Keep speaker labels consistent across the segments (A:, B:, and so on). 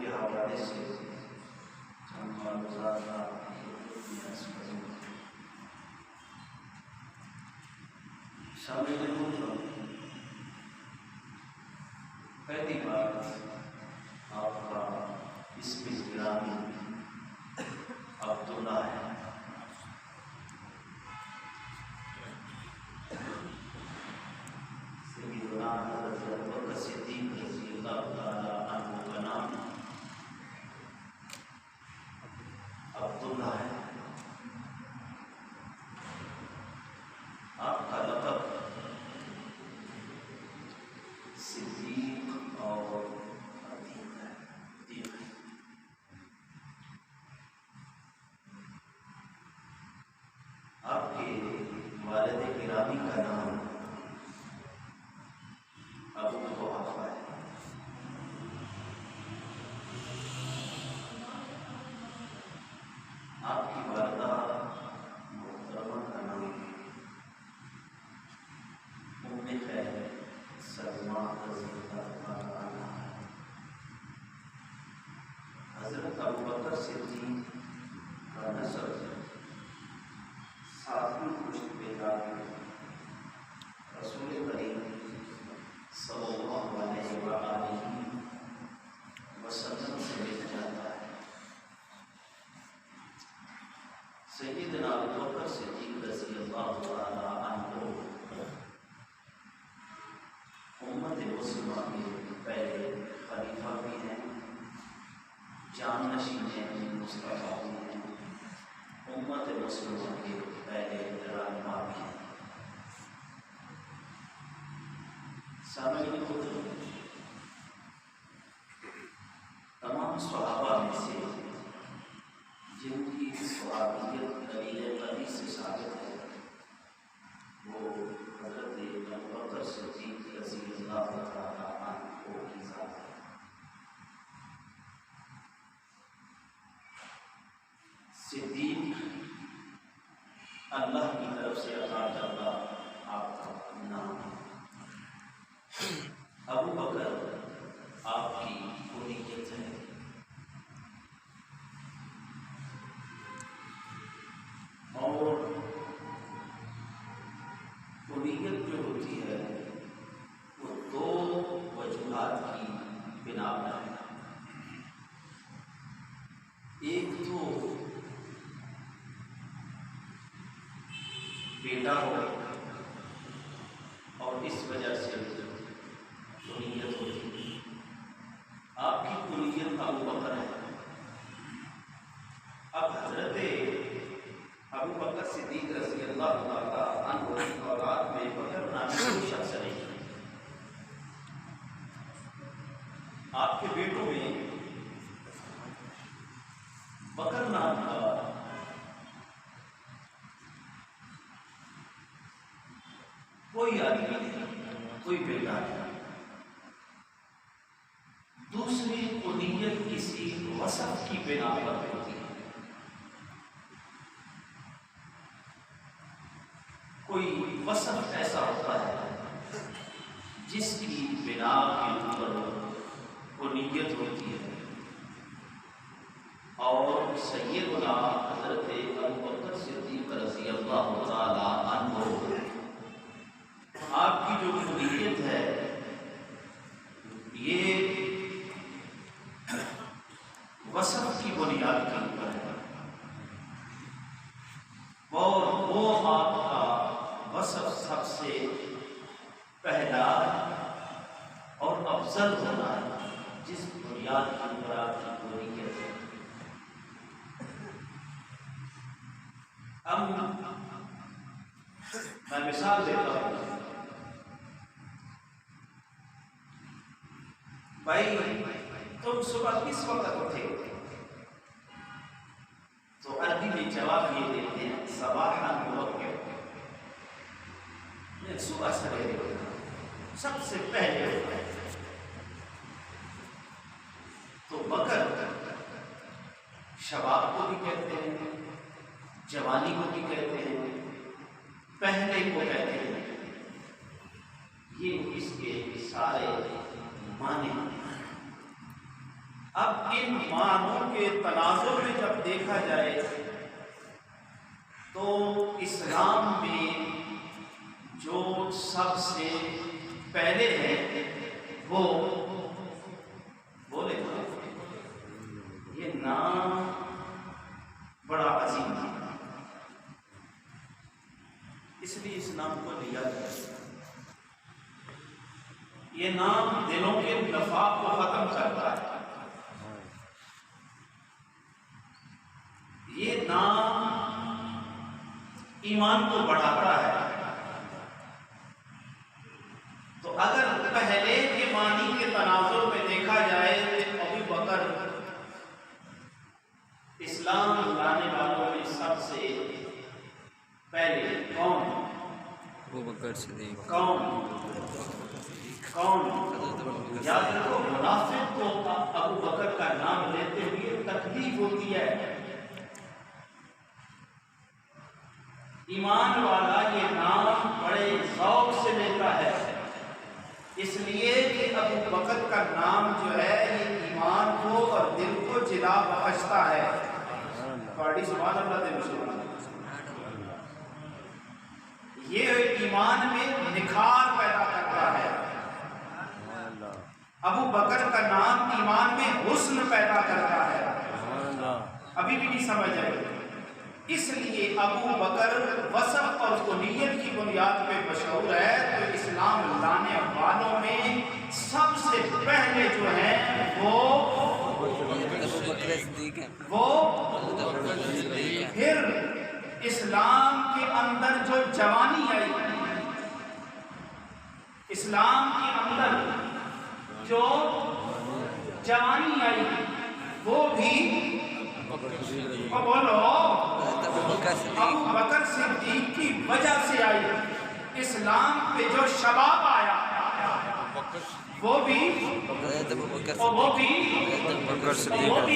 A: کے حوالے سے ہم معلومات شامل ہوں۔ پہلی بات آپ کا اسم گرامی عبداللہ ہے۔ سیدنا حضرت ابوبکر صدیق رضی اللہ تعالی عنہ کا نام عبداللہ ہے۔ آپ کا لقب صدیق اور عتیق ہے۔ آپ کے والد گرامی کا نام ابو قحافہ ہے۔ آپ کی والدہ محترمہ کا نام ام خیر سلمہ رضی اللہ تعالی عنہا ہے۔ حضرت ابوبکر صدیق کا نسب ساتویں پشت پہ جا کے رسول کریم صلی اللہ علیہ وآلہ وسلم سے مل جاتا ہے۔ سیدنا ابوبکر صدیق رضی اللہ تعالی عنہ امت مسلمہ کے پہلے خلیفہ بھی ہیں، جانشین مصطفیٰ بھی ہیں، امت مسلمہ کے پہلے رہنما بھی ہیں۔ سامعین خود تمام صحابہ میں سے جن کی صحابیت دلیل قطعی سے ثابت ہے وہ حضرت ابوبکر صدیق رضی اللہ تعالی عنہ کی ذات ہے۔ صدیق اللہ کی طرف سے عطا کردہ آپ کا نام ہے۔ ابوبکر آپ کی کنیت ہے۔ اور کنیت جو ہوتی ہے وہ دو وجوہات کی بنا پر ہے۔ ایک تو بیٹا ہو اور اس وجہ سے کنیت ہوتی ہے۔ آپ کی کنیت ابوبکر ہے۔ اب حضرت ابوبکر صدیق رضی اللہ تعالی عنہ کی اولاد میں بکر نامی کوئی شخص نہیں ہے۔ آپ کے بیٹوں میں بکر نام کا کوئی آدمی نہیں، کوئی بیٹا نہیں۔ دوسری کنیت کسی وصف کی بنا پر ہوتی ہے۔ کوئی وصف ایسا ہوتا ہے جس کی بنا کے اوپر کنیت ہوتی ہے، اور سیدنا حضرت ابوبکر صدیق رضی اللہ تعالی عنہ آپ کی جو کنیت ہے یہ وصف کی بنیاد کے اوپر ہے، اور وہ آپ کا وصف سب سے پہلا اور افضل ہونا ہے جس بنیاد کے اوپر آپ کی کنیت ہے۔ اب میں مثال دیتا ہوں۔ بھائی تم صبح کس وقت اٹھے؟ تو عربی میں جواب یہ دیتے ہیں صباحا مبکر، صبح سویرے اٹھنا سب سے پہلے اٹھنا ہے۔ تو بکر شباب کو بھی کہتے ہیں، جوانی کو بھی کہتے ہیں، پہلے کو کہتے ہیں، یہ اس کے سارے معنی۔ اب ان معنوں کے تناظر میں جب دیکھا جائے تو اسلام میں جو سب سے پہلے ہے وہ بولے یہ نام بڑا عظیم ہے، اس لیے اس نام کو لیا جائے۔ یہ نام دلوں کے نفاق کو ختم کرتا ہے، یہ نام ایمان کو بڑھاتا ہے۔ تو اگر پہلے کے معنی کے تناظر میں دیکھا جائے تو ابو بکر اسلام لانے والوں میں سب سے پہلے کون؟
B: ابو بکر صدیق۔
A: کون؟ یاد رکھو، منافق کو ابو بکر کا نام لیتے ہوئے تکلیف ہوتی ہے، ایمان والا یہ نام بڑے ذوق سے لیتا ہے، اس لیے کہ ابو بکر کا نام جو ہے یہ ایمان کو اور دل کو جلا بخشتا ہے۔ پارٹی سبحان اللہ دے مسلمان، یہ ایمان میں نکھار پیدا کرتا ہے۔ ابو بکر کا نام ایمان میں حسن پیدا کرتا ہے۔ ابھی بھی نہیں سمجھ آئے، اس لیے ابو بکر وصف اور کنیت کی بنیاد پہ مشہور ہے۔ تو اسلام لانے والوں میں سب سے پہلے جو ہیں وہ پھر اسلام کے اندر جو جوانی آئی، اسلام کے اندر جو جوانی آئی وہ بھی بولو ابو بکر صدیق کی وجہ سے آئی۔ اسلام پہ جو شباب آیا وہ بھی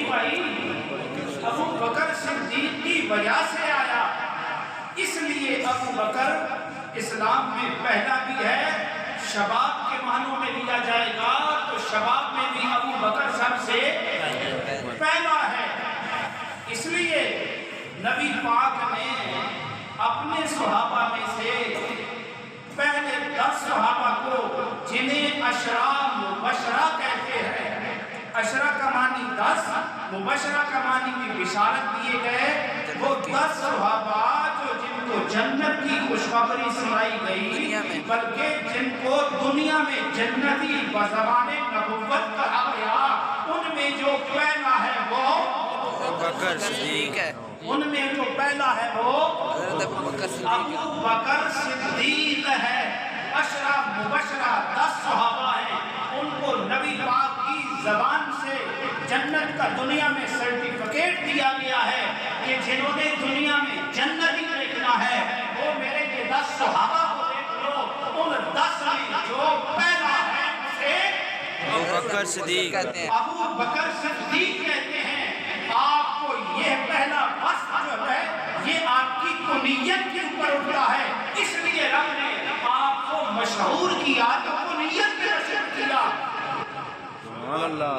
A: بھائی ابو بکر صدیق کی وجہ سے آیا۔ اس لیے ابو بکر اسلام میں پہلا بھی ہے۔ شباب کے معنوں میں لیا جائے گا تو شباب میں بھی ابو بکر سب سے پہلا ہے۔ اس لیے نبی پاک نے اپنے صحابہ میں سے پہلے 10 صحابہ کو، جنہیں عشرہ مبشرہ کہتے ہیں، عشرہ کا معنی 10، مبشرہ کا معنی بھی بشارت دیے گئے، وہ 10 صحابہ جو جن کو جنت کی خوشخبری سنائی گئی، بلکہ جن کو دنیا میں جنتی بزبان نبوت کہا گیا، ان میں جو پہلا ہے وہ
B: ابو بکر صدیق ہے۔
A: ان میں جو پہلا ہے وہ ابو بکر صدیق ہے۔ عشرہ مبشرہ 10 صحابہ ہیں، ان کو نبی پاک کی زبان سے جنت کا دنیا میں سرٹیفکیٹ دیا گیا ہے کہ جنہوں نے دنیا میں جنت ہی دیکھنا ہے وہ میرے کے 10 صحابہ کو دیکھ لو۔ ان 10 میں جو پہلا ہے اسے
B: ابو بکر صدیق کہتے ہیں۔
A: ابو بکر صدیق کہتے ہیں۔ آپ کو یہ پہلا وصف جو ہے یہ آپ کی کنیت کے اوپر اٹھتا ہے، اس لیے رب نے آپ کو مشہور کیا تو کنیت پہ مشہور کیا۔
B: سبحان اللہ۔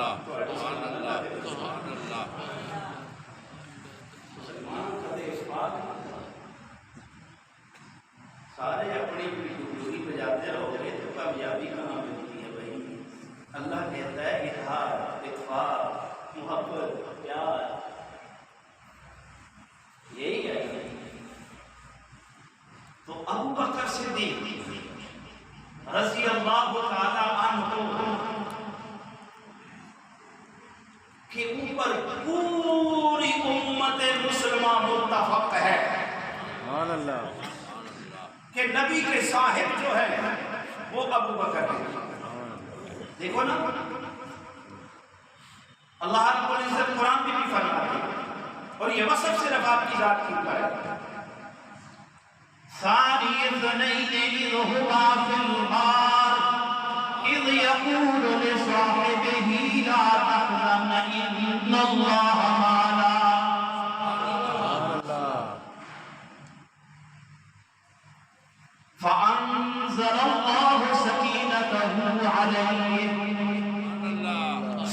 A: سارے اپنی ڈوری بجاتے رہو گے تو کامیابی کہاں ملتی ہے بھائی؟ اللہ کہتا ہے اظہار، اتفاق، محبت، پیار، یہی ہے۔ تو ابو بکر صدیق رضی اللہ تعالی عنہ کے اوپر پوری امت مسلمہ متفق ہے
B: سبحان اللہ
A: کہ نبی کے صاحب جو ہے وہ ابو بکر ہے۔ دیکھو نا، اللہ رب العزت قرآن میں بھی فرماتے ہیں، اور یہ وصف صرف آپ کی ذات کی اوپر ہے۔ ثانی اثنین اذ ہما فی الغار اذ یقول لصاحبہ لا تحزن ان اللہ معنا۔ فأنزل الله سكينته عليه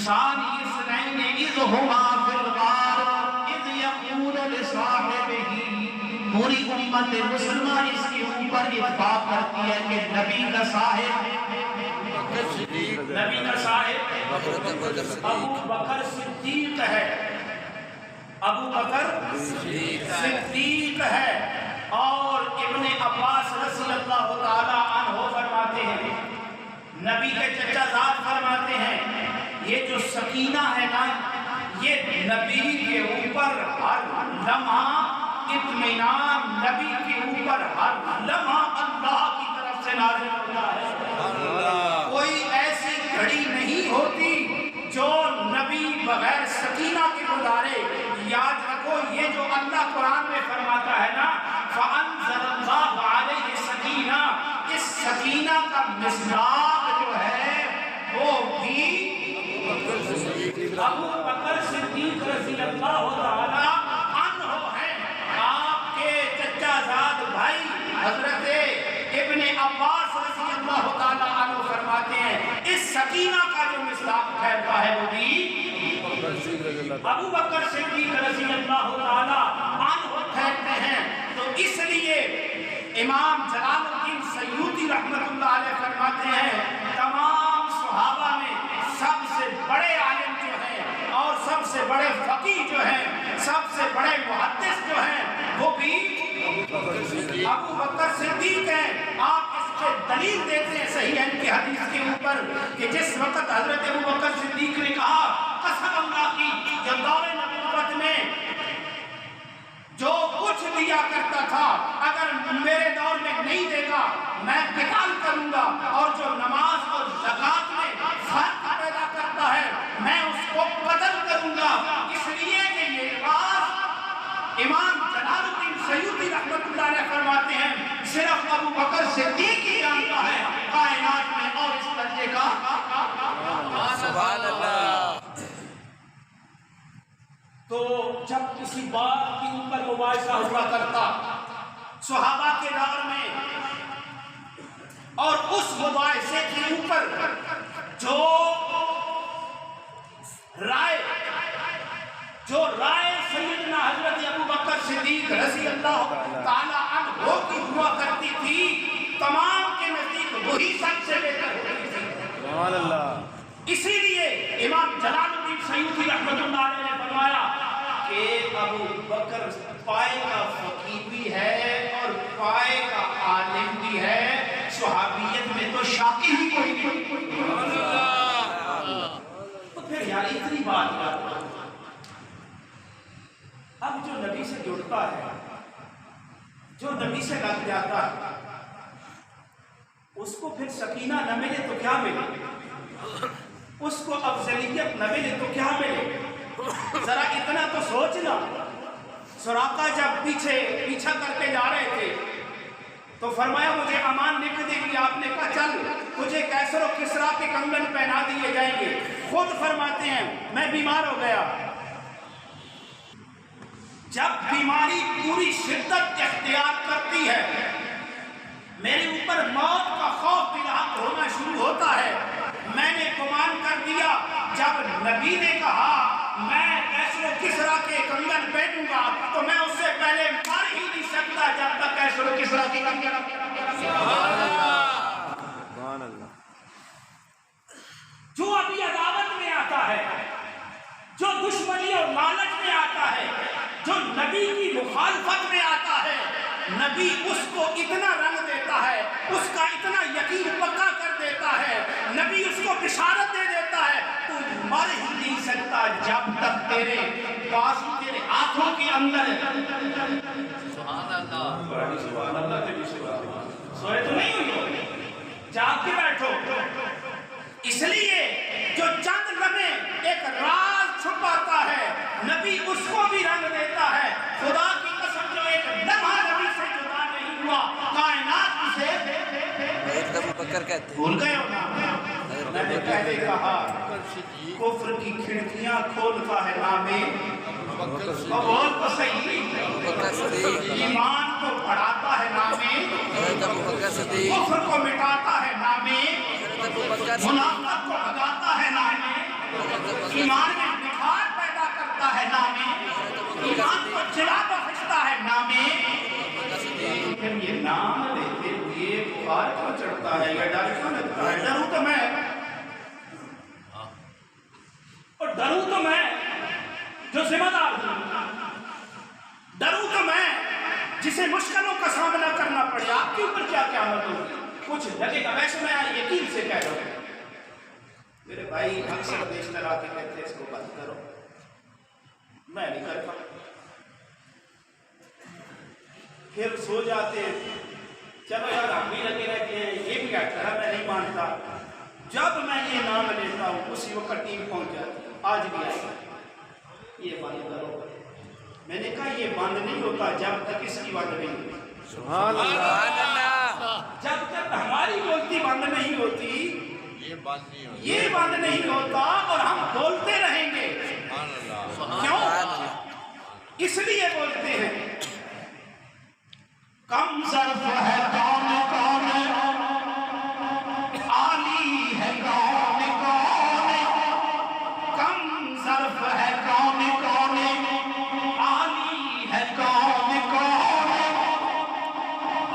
A: ثاني اثنين إذ رفيقهما في الغار إذ يقول لصاحبه. پوری امت مسلمان اس کے اوپر اتفاق کرتی ہے کہ نبی کا صاحب ابو بکر صدیق ہے. ابو بکر صدیق ہے. اور ابن عباس رضی اللہ تعالی عنہ فرماتے ہیں, نبی کے چچا زاد فرماتے ہیں, یہ جو سکینہ ہے نا, یہ نبی کے اوپر ہر لمحہ اطمینان, نبی کے اوپر ہر لمحہ اللہ کی طرف سے نازل ہوتا ہے. کوئی ایسی گھڑی نہیں ہوتی جو نبی بغیر سکینہ کے گزارے. یاد رکھو, یہ جو اللہ قرآن میں فرماتا ہے نا, فَأَنزَلَ اللَّهُ عَلَيْهِ سَكِينَةً, اس سکینہ کا مصداق جو ہے وہ بھی ابو بکر صدیق رضی اللہ تعالی عنہ ہیں. آپ کے چچا زاد بھائی حضرت ابن عباس رضی اللہ تعالی عنہ فرماتے ہیں, اس سکینہ کا جو مصداق ٹھہرتا ہے وہ بھی ابو بکر صدیق رضی اللہ تعالی عنہ ٹھہرتے ہیں. تو اس لیے امام جلال الدین سیوطی رحمۃ اللہ علیہ فرماتے ہیں, تمام صحابہ میں سب سے بڑے عالم جو ہیں اور سب سے بڑے فقیہ جو ہیں, سب سے بڑے محدث جو ہیں, وہ بھی ابو بکر صدیق ہیں. آپ اس کے دلیل دیتے ہیں صحیح ہے کی حدیث کے اوپر کہ جس وقت حضرت ابو بکر صدیق نے کہا, قسم اللہ کی, جب دور نبوت میں جو کچھ دیا کرتا تھا اگر میرے دور میں نہیں دے گا میں قتال کروں گا, اور جو نماز اور زکات میں فرق پیدا کرتا ہے میں اس کو قتل کروں گا. اس لیے کہ یہ بات امام جلال الدین سیوطی رحمۃ اللہ علیہ فرماتے ہیں صرف ابو بکر صدیق ہی جانتا ہے کائنات میں اور اس درجے کا.
B: سبحان اللہ.
A: تو جب کسی بات کے اوپر مباحثہ ہوا کرتا صحابہ کے دور میں, اور اس مباحثے کے اوپر جو رائے سیدنا حضرت ابو بکر صدیق رضی اللہ تعالی عنہ کی ہوا کرتی تھی, تمام کے نزدیک وہی سب سے بہتر ہوتی تھی.
B: سبحان اللہ.
A: اسی لیے امام جلال الدین سیوطی رحمۃ اللہ علیہ نے فرمایا کہ ابو بکر پائے کا فقیہ بھی ہے اور پائے کا عالم بھی ہے, صحابیت میں تو شاکی ہی کوئی نہیں. تو پھر یار اتنی بات یاد, اب جو نبی سے جڑتا ہے, جو نبی سے لگ جاتا ہے, اس کو پھر سکینہ نہ ملے تو کیا ملے, اس کو افضلیت نہ ملے تو کیا ملے. ذرا اتنا تو سوچنا. سراقہ جب پیچھا کر کے جا رہے تھے تو فرمایا مجھے امان لکھ دے گی. آپ نے کہا چل تجھے کیسر و کسرا کے کنگن پہنا دیے جائیں گے. خود فرماتے ہیں میں بیمار ہو گیا. جب بیماری پوری شدت اختیار کرتی ہے, میرے اوپر موت کا خوف بلاحق ہونا شروع ہوتا ہے, میں نے گمان کر دیا جب نبی نے کہا میں کیسر و کسرا کے کنگن پہنوں گا تو میں اس سے پہلے مر ہی نہیں سکتا جب تک کیسر و کسرا کے کنگن.
B: سبحان اللہ.
A: جو ابھی عداوت میں آتا ہے, جو دشمنی اور لالچ میں آتا ہے, جو نبی کی مخالفت میں آتا ہے, نبی اس کو اتنا رنگ دیتا ہے, اس کا اتنا یقین پکا کر دیتا ہے, نبی اس کو بشارت دے دیتا ہے تو مر ہی نہیں سکتا جب تک تیرے پاس تیرے ہاتھوں کے اندر ہے. سبحان اللہ. سوئے تو نہیں ہوئی, جاگ کے بیٹھو. اس لیے جو چند لمحے ایک راز چھپاتا ہے نبی اس کو بھی رنگ دیتا ہے. خدا کی قسم جو ایک لمحہ نبی سے جدا نہیں ہوا کائنات اسے بھول گئے ہو نا. میں نے پہلے کہا کفر کی کھڑکیاں کھولتا ہے نامے, بول تو صحیح, ایمان کو بڑھاتا ہے نامے, کفر کو مٹاتا ہے نامے, منافقت کو بھگاتا ہے نامے, ایمان میں نکھار پیدا
C: بھائی اکثر بیشتر آ کے کہتے اس کو بند کرو، میں نہیں کرتا، پھر سو جاتے چلو یار ہم بھی لگے رہتے ہیں، یہ بھی کہتا ہے میں نہیں مانتا، جب میں یہ نام لیتا ہوں اسی وقت ٹیم پہنچ جاتی ہے، آج بھی آئی یہ بند کرو، میں نے کہا یہ بند نہیں ہوتا جب تک اس کی بند نہیں ہوتی،
B: سبحان اللہ
C: جب تک ہماری بولتی بند نہیں ہوتی یہ بند نہیں ہوتا اور ہم بولتے رہیں گے، کیوں؟ اس لیے بولتے ہیں کم ظرف ہے کون کون عالی ہے کون کون، کم ظرف ہے کون کون عالی ہے کون کون،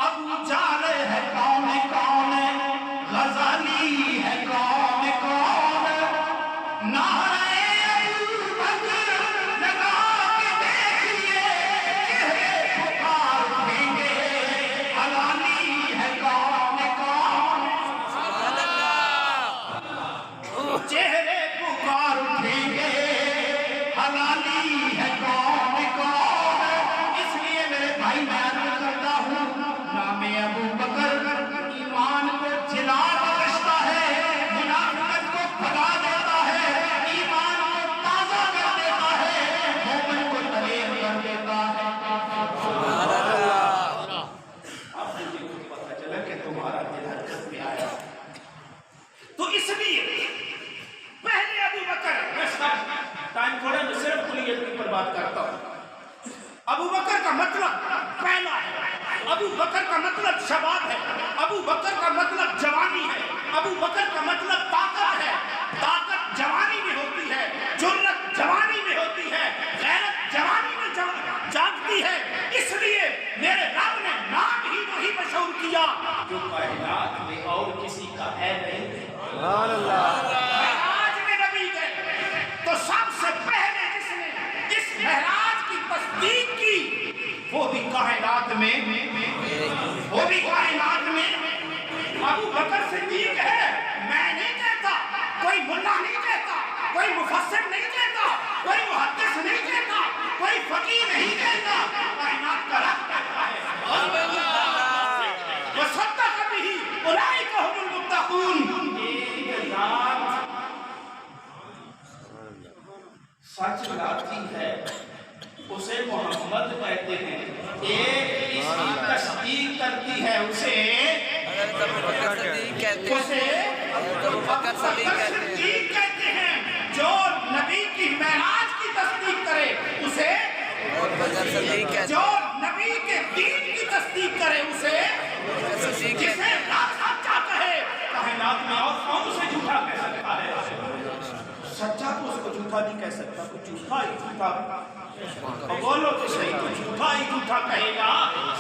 C: ابو جہل ہے کون کون غزالی ہے کون کون، نعرہ ابو بکر لگا کے دیکھیے چہرے پکار اٹھیں گے، حلالی ہے کون کون، چہرے پکار اٹھیں گے، حلالی ہے کون کون، اس لیے میرے بھائی میں عرض کرتا ہوں نام ابو بکر ایمان کو جلا بخشتا ہے، منافقت کو بھگا دیتا ہے، ایمان کو تازہ کر دیتا ہے، مومن کو دلیر کر دیتا ہے۔ اب مجھے کچھ پتہ چلا کہ تمہارا دل حرکت میں آیا، تو اس لیے پہلے ابو بکر، میں ٹائم تھوڑا میں صرف کلیت پر بات کرتا ہوں، ابو بکر کا مطلب پہلا ہے، ابو بکر کا مطلب شباب ہے، ابو بکر کا مطلب جوانی ہے، ابو بکر کا مطلب طاقت ہے، طاقت جوانی میں ہوتی ہے، جرأت جوانی میں ہوتی ہے، غیرت جوانی میں جاگتی ہے، اس لیے میرے رب نے نام ہی وہی مشہور کیا جو کائنات میں اور کسی کا ہے نہیں۔
B: سبحان اللہ
C: معراج میں نبی گئے تو سب سے پہلے جس نے اس معراج کی تصدیق کی وہ بھی کائنات میں ابو بکر صدیق ہے، میں نہیں کہتا، کوئی ملا نہیں کہتا، کوئی مفسر نہیں کہتا، کوئی محدث نہیں کہتا، کوئی فقیہ نہیں کہتا، کائنات کا رب کہتا ہے، وَصَدَّقَ بِهِ أُولَٰئِكَ هُمُ الْمُتَّقُونَ، ایک ذات سچ لاتی ہے اسے محمد کہتے ہیں، ایک اس کی تصدیق کرتی ہے اسے صدیق کہتے ہیں، جو نبی کی معراج کی تصدیق کرے اسے، جو نبی کے دین کی تصدیق کرے اسے، جسے رب سچا کہے، کائنات میں اور کون اسے جھوٹا کہہ سکتا ہے؟ سچا تو اس کو جھوٹا نہیں کہہ سکتا، تو جھوٹا ہی جھوٹا، اور بولو تو صحیح، تو جھوٹا ہی جھوٹا کہے گا،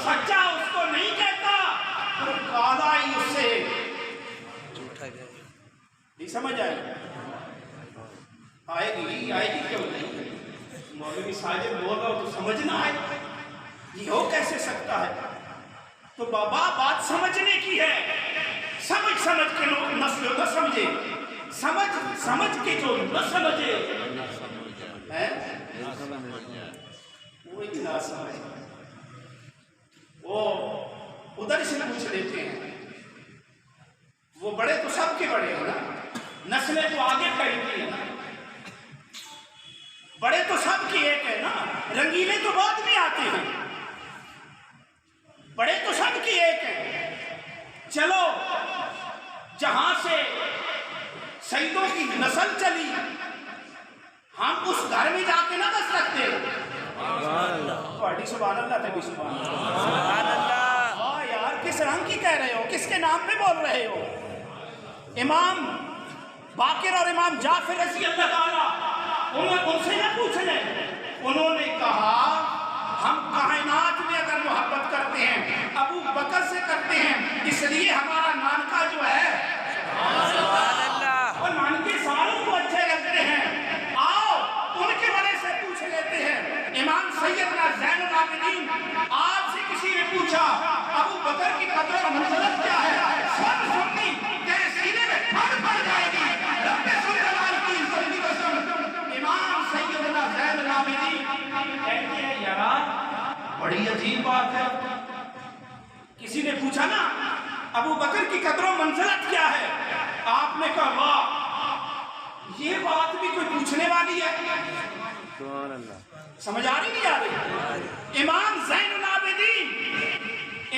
C: سچا اس کو نہیں کہتا، کالا ہی اس سے نہیں سمجھ آئی، آئے گی کیوں نہیں؟ مولوی ساجد بول رہا ہو تو سمجھنا ہے، یہ ہو کیسے سکتا ہے؟ تو بابا بات سمجھنے کی ہے، سمجھ کے لوگ نہ سمجھے، سمجھ کے جو نہ سمجھے وہ اتنا سمجھ، وہ ادھر سے پوچھ لیتے ہیں، وہ بڑے تو سب کے بڑے ہیں نا، نسلیں تو آگے پھیلتی ہیں نا، بڑے تو سب کی ایک ہے نا، رنگیلے تو بعد میں آتے ہیں، بڑے تو سب کی ایک ہے، چلو جہاں سے سیدوں کی نسل چلی ہم اس گھر میں جا کے نہ بس سکتے، سبحان اللہ تبھی سبحان اللہ، ہاں یار کس رنگ کی کہہ رہے ہو، کس کے نام پہ بول رہے ہو؟ امام باقر اور امام جعفر رضی اللہ تعالیٰ ان سے نہ پوچھ لیں، انہوں نے کہا ہم کائنات میں اگر محبت کرتے ہیں ابو بکر سے کرتے ہیں، اس لیے ہمارا نانکا جو ہے اور نانکے ساروں کو اچھے لگتے ہیں، آؤ ان کے بڑے سے پوچھ لیتے ہیں۔ امام سیدنا زین العابدین، آپ سے کسی نے پوچھا ابو بکر کی قدر و منزلت کیا ہے؟ سب سنی تیرے سینے میں پھڑ پڑ جائے گی، رب سن والی ہے؟
B: سبحان اللہ.
C: سمجھ آ رہی نہیں آ رہی؟ امام زین العابدین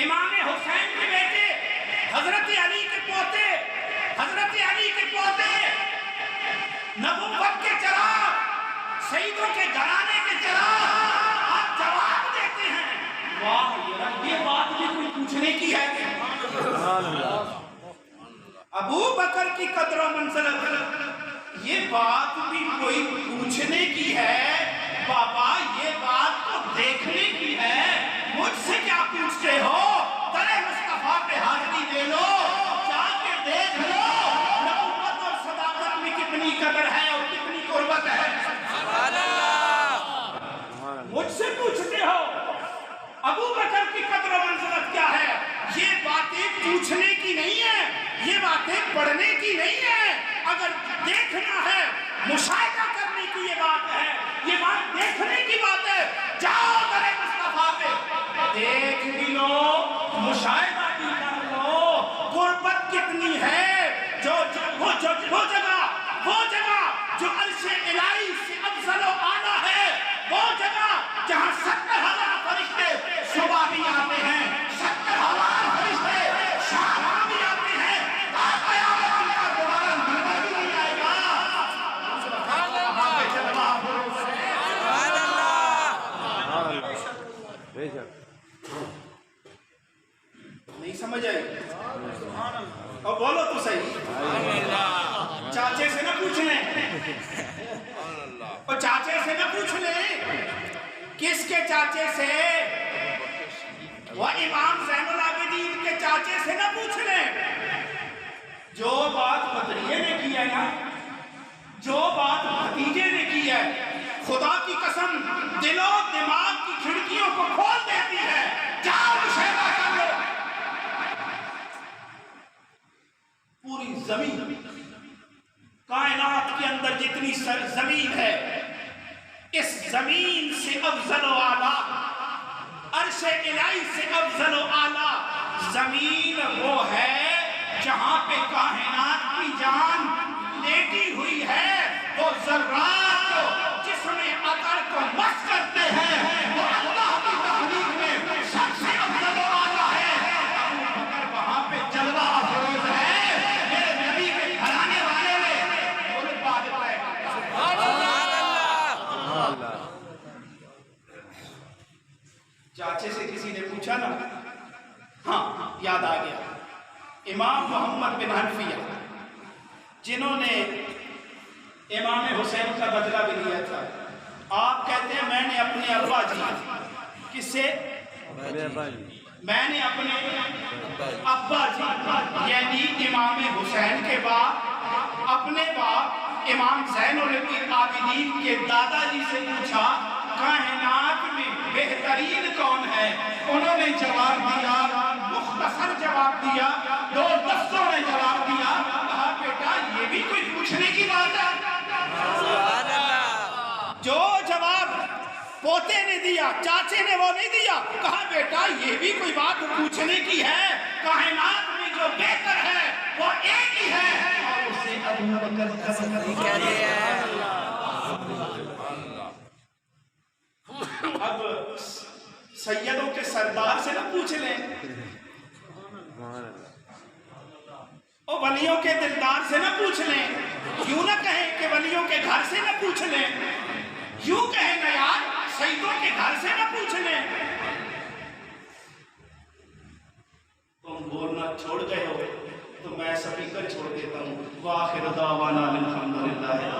C: امام حسین کے بیٹے حضرت علی کے پوتے حضرت علی کے پوتے نبوت کے چراغ سیدوں کے گھرانے کے چراغ آپ جواب دیتے ہیں واہ یہ بات بھی کوئی پوچھنے کی ہے؟
B: سبحان اللہ.
C: ابو بکر کی قدر و منزلت یہ بات بھی کوئی پوچھنے کی ہے؟ بابا یہ بات تو دیکھنے کی ہے. مجھ سے کیا پوچھتے ہو؟ در مصطفیٰ پہ حاضری دے لو جا کے دیکھ لو نبوت اور صداقت میں کتنی قدر ہے اور کتنی قربت ہے.
B: سبحان اللہ.
C: مجھ سے پوچھتے ہو ابو بکر کی قدر و منزلت کیا ہے؟ یہ باتیں پوچھنے کی نہیں ہے، یہ باتیں پڑھنے کی نہیں ہے. اگر دیکھنا ہے مشاہدہ کرنے کی یہ بات ہے، یہ بات دیکھنے کی بات ہے. جاؤ در مصطفیٰ پہ دیکھ بھی لو مشاہدہ بھی کر لو قربت کتنی ہے. وہ جگہ جو عرش الہی سے افضل و اعلیٰ ہے، وہ جگہ جہاں 70,000 فرشتے صبح بھی آتے ہیں، 70,000 فرشتے شام بھی آتے ہیں. قیامت ان کا دوبارہ نظر بھی نہیں آئے گا.
B: سبحان اللہ. بے شک.
C: نہیں سمجھ آئی؟ اور بولو تو صحیح. چاچے سے نہ پوچھ لیں اور چاچے سے نہ پوچھ لیں. کس کے چاچے سے؟ وہ امام زین العابدین کے چاچے سے نہ پوچھ لیں. جو بات بطریے نے کی ہے نا، جو بات بھتیجے نے کی ہے، خدا کی قسم دل و دماغ کی کھڑکیوں کو کھول دیتی ہے. جاؤ مشاہدہ کر لو. پوری زمین کائنات کے اندر جتنی زمین ہے، اس زمین سے افضل و اعلیٰ، عرش الہی سے افضل و اعلیٰ زمین وہ ہے جہاں پہ کائنات کی جان لیٹی ہوئی ہے. وہ ذرات جس میں عطر کو مس کرتے ہیں وہ اللہ کی تخلیق میں سب سے افضل و اعلیٰ ہے. ابو بکر وہاں پہ جلوہ افروز ہے. میرے نبی کے گھرانے والے میں وہ بات ہے. چاچے سے کسی نے پوچھا نا، ہاں یاد آ گیا، امام محمد بن حنفیہ جنہوں نے امام حسین کا بدلہ بھی لیا تھا. آپ کہتے ہیں میں نے اپنے ابا جی کس سے؟ میں نے اپنے ابا جی یعنی امام حسین کے باپ اپنے باپ امام زین العابدین کے دادا جی سے پوچھا کائنات میں بہترین کون ہے؟ انہوں نے جواب دیا، مختصر جواب دیا، 2 لفظوں نے جواب دیا. کہا بیٹا یہ بھی کوئی پوچھنے کی بات ہے؟ جو جواب پوتے نے دیا چاچے نے وہ نہیں دیا. کہا بیٹا یہ بھی کوئی بات پوچھنے کی ہے؟ کائنات میں جو بہتر ہے وہ ایک ہی ہے اور اسے ابو بکر کہتے ہیں. اب سیدوں کے سردار سے نہ پوچھ لیں، اور ولیوں کے دلدار سے نہ پوچھ لیں. یوں نہ کہیں کہ ولیوں کے گھر سے نہ پوچھ لیں، یوں کہیں نا یار سیدوں کے گھر سے نہ پوچھ لیں. تم بولنا چھوڑ گئے ہو تو میں سپیکر چھوڑ دیتا ہوں. وآخر دعوانا الحمدللہ.